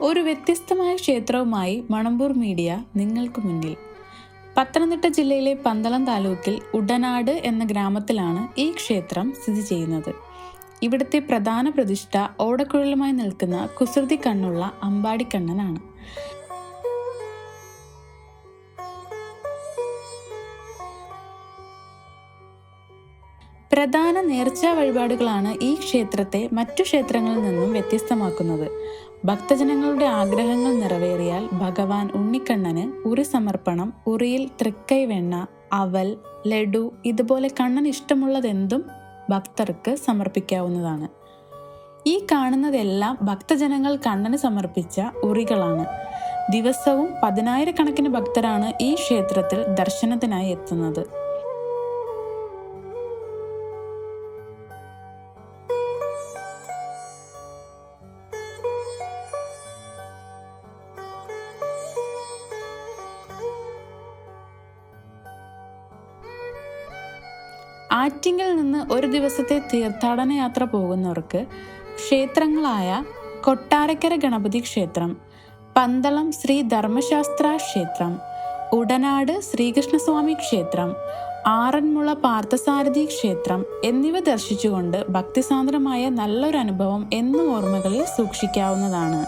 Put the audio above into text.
ഒരു വ്യത്യസ്തമായ ക്ഷേത്രവുമായി മണമ്പൂർ മീഡിയ നിങ്ങൾക്ക് മുന്നിൽ. പത്തനംതിട്ട ജില്ലയിലെ പന്തളം താലൂക്കിൽ ഉടനാട് എന്ന ഗ്രാമത്തിലാണ് ഈ ക്ഷേത്രം സ്ഥിതി ചെയ്യുന്നത്. ഇവിടുത്തെ പ്രധാന പ്രതിഷ്ഠ ഓടക്കുഴലുമായി നിൽക്കുന്ന കുസൃതി കണ്ണുള്ള അമ്പാടിക്കണ്ണനാണ്. പ്രധാന നേർച്ചാ വഴിപാടുകളാണ് ഈ ക്ഷേത്രത്തെ മറ്റു ക്ഷേത്രങ്ങളിൽ നിന്നും വ്യത്യസ്തമാക്കുന്നത്. ഭക്തജനങ്ങളുടെ ആഗ്രഹങ്ങൾ നിറവേറിയാൽ ഭഗവാൻ ഉണ്ണിക്കണ്ണന് ഉറി സമർപ്പണം, ഉറിയിൽ തൃക്കൈ വെണ്ണ, അവൽ, ലഡു ഇതുപോലെ കണ്ണന് ഇഷ്ടമുള്ളതെന്തും ഭക്തർക്ക് സമർപ്പിക്കാവുന്നതാണ്. ഈ കാണുന്നതെല്ലാം ഭക്തജനങ്ങൾ കണ്ണന് സമർപ്പിച്ച ഉറികളാണ്. ദിവസവും 10,000-കണക്കിന് ഭക്തരാണ് ഈ ക്ഷേത്രത്തിൽ ദർശനത്തിനായി എത്തുന്നത്. ആറ്റിങ്ങൽ നിന്ന് ഒരു ദിവസത്തെ തീർത്ഥാടന യാത്ര പോകുന്നവർക്ക് ക്ഷേത്രങ്ങളായ കൊട്ടാരക്കര ഗണപതി ക്ഷേത്രം, പന്തളം ശ്രീ ധർമ്മശാസ്ത്ര ക്ഷേത്രം, ഉടനാട് ശ്രീകൃഷ്ണസ്വാമി ക്ഷേത്രം, ആറന്മുള പാർത്ഥസാരഥി ക്ഷേത്രം എന്നിവ ദർശിച്ചുകൊണ്ട് ഭക്തിസാന്ദ്രമായ നല്ലൊരു അനുഭവം എന്നും ഓർമ്മകളിൽ സൂക്ഷിക്കാവുന്നതാണ്.